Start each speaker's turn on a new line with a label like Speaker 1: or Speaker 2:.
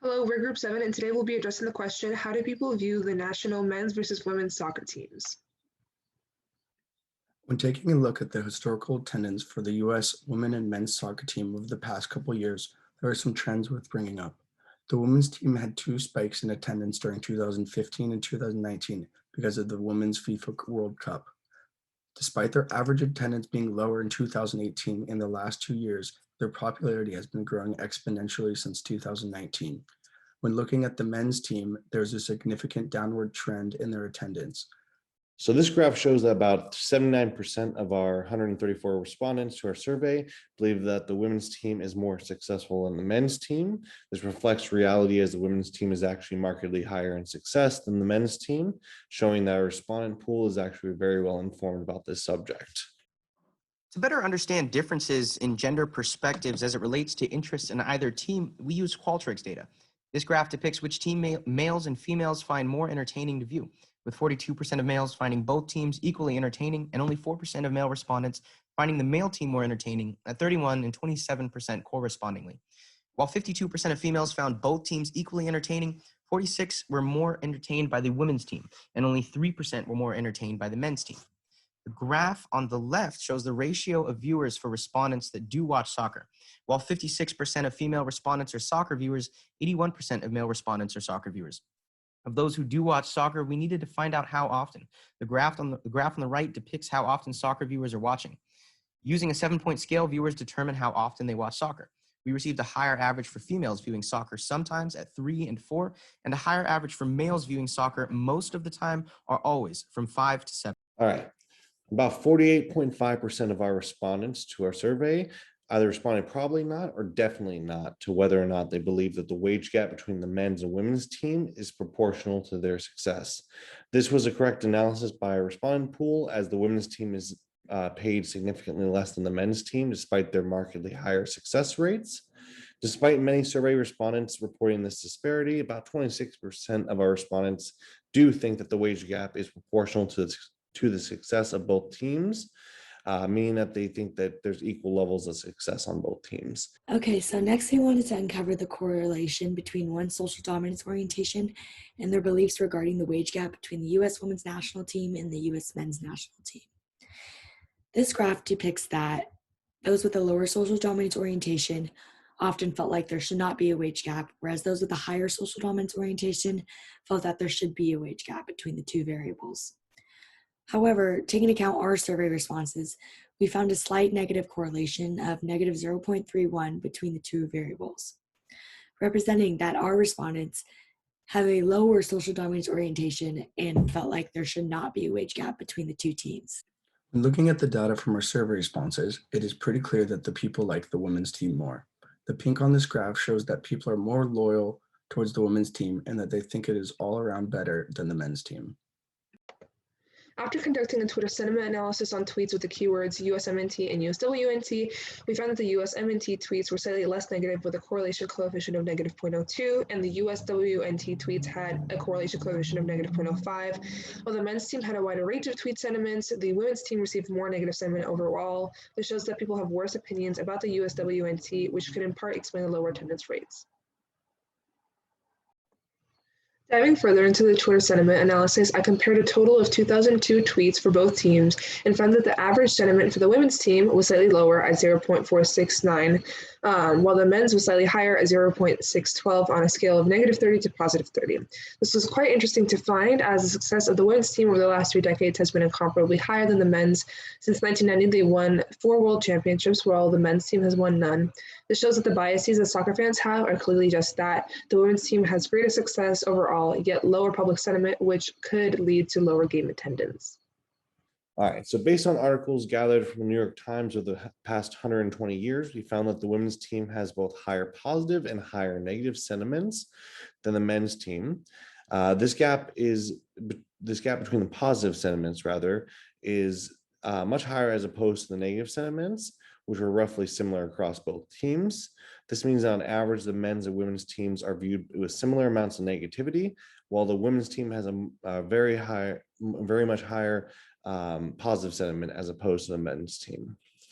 Speaker 1: Hello, we're Group 7, and today we'll be addressing the question, how do people view the national men's versus women's soccer teams?
Speaker 2: When taking a look at the historical attendance for the U.S. women and men's soccer team over the past couple years, there are some trends worth bringing up. The women's team had two spikes in attendance during 2015 and 2019 because of the Women's FIFA World Cup. Despite their average attendance being lower in 2018, in the last 2 years, their popularity has been growing exponentially since 2019. When looking at the men's team, there's a significant downward trend in their attendance.
Speaker 3: So this graph shows that about 79% of our 134 respondents to our survey believe that the women's team is more successful than the men's team. This reflects reality as the women's team is actually markedly higher in success than the men's team, showing that our respondent pool is actually very well informed about this subject.
Speaker 4: To better understand differences in gender perspectives as it relates to interests in either team, we use Qualtrics data. This graph depicts which team males and females find more entertaining to view, with 42% of males finding both teams equally entertaining and only 4% of male respondents finding the male team more entertaining at 31% and 27% correspondingly. While 52% of females found both teams equally entertaining, 46% were more entertained by the women's team and only 3% were more entertained by the men's team. The graph on the left shows the ratio of viewers for respondents that do watch soccer. While 56% of female respondents are soccer viewers, 81% of male respondents are soccer viewers. Of those who do watch soccer, we needed to find out how often. The graph on the right depicts how often soccer viewers are watching. Using a 7-point scale, viewers determine how often they watch soccer. We received a higher average for females viewing soccer sometimes at 3 and 4, and a higher average for males viewing soccer most of the time or always from 5 to 7.
Speaker 3: All right. About 48.5% of our respondents to our survey either responded probably not or definitely not to whether or not they believe that the wage gap between the men's and women's team is proportional to their success. This was a correct analysis by our respondent pool, as the women's team is paid significantly less than the men's team despite their markedly higher success rates. Despite many survey respondents reporting this disparity, about 26% of our respondents do think that the wage gap is proportional to the success of both teams, meaning that they think that there's equal levels of success on both teams.
Speaker 5: Okay, so next we wanted to uncover the correlation between one's social dominance orientation and their beliefs regarding the wage gap between the U.S. women's national team and the U.S. men's national team. This graph depicts that those with a lower social dominance orientation often felt like there should not be a wage gap, whereas those with a higher social dominance orientation felt that there should be a wage gap between the two variables. However, taking into account our survey responses, we found a slight negative correlation of negative 0.31 between the two variables, representing that our respondents have a lower social dominance orientation and felt like there should not be a wage gap between the two teams.
Speaker 2: When looking at the data from our survey responses, it is pretty clear that the people like the women's team more. The pink on this graph shows that people are more loyal towards the women's team and that they think it is all around better than the men's team.
Speaker 1: After conducting a Twitter sentiment analysis on tweets with the keywords USMNT and USWNT, we found that the USMNT tweets were slightly less negative with a correlation coefficient of negative 0.02, and the USWNT tweets had a correlation coefficient of negative 0.05. While the men's team had a wider range of tweet sentiments, the women's team received more negative sentiment overall. This shows that people have worse opinions about the USWNT, which could in part explain the lower attendance rates. Diving further into the Twitter sentiment analysis, I compared a total of 2002 tweets for both teams and found that the average sentiment for the women's team was slightly lower at 0.469, while the men's was slightly higher at 0.612 on a scale of negative 30 to positive 30. This was quite interesting to find, as the success of the women's team over the last 3 decades has been incomparably higher than the men's. Since 1990, they won 4 world championships, while the men's team has won none. This shows that the biases that soccer fans have are clearly just that. The women's team has greater success overall, yet lower public sentiment, which could lead to lower game attendance.
Speaker 3: All right, so based on articles gathered from the New York Times over the past 120 years, we found that the women's team has both higher positive and higher negative sentiments than the men's team. This gap between the positive sentiments, is much higher as opposed to the negative sentiments, which were roughly similar across both teams. This means that on average, the men's and women's teams are viewed with similar amounts of negativity, while the women's team has a very much higher positive sentiment as opposed to the men's team.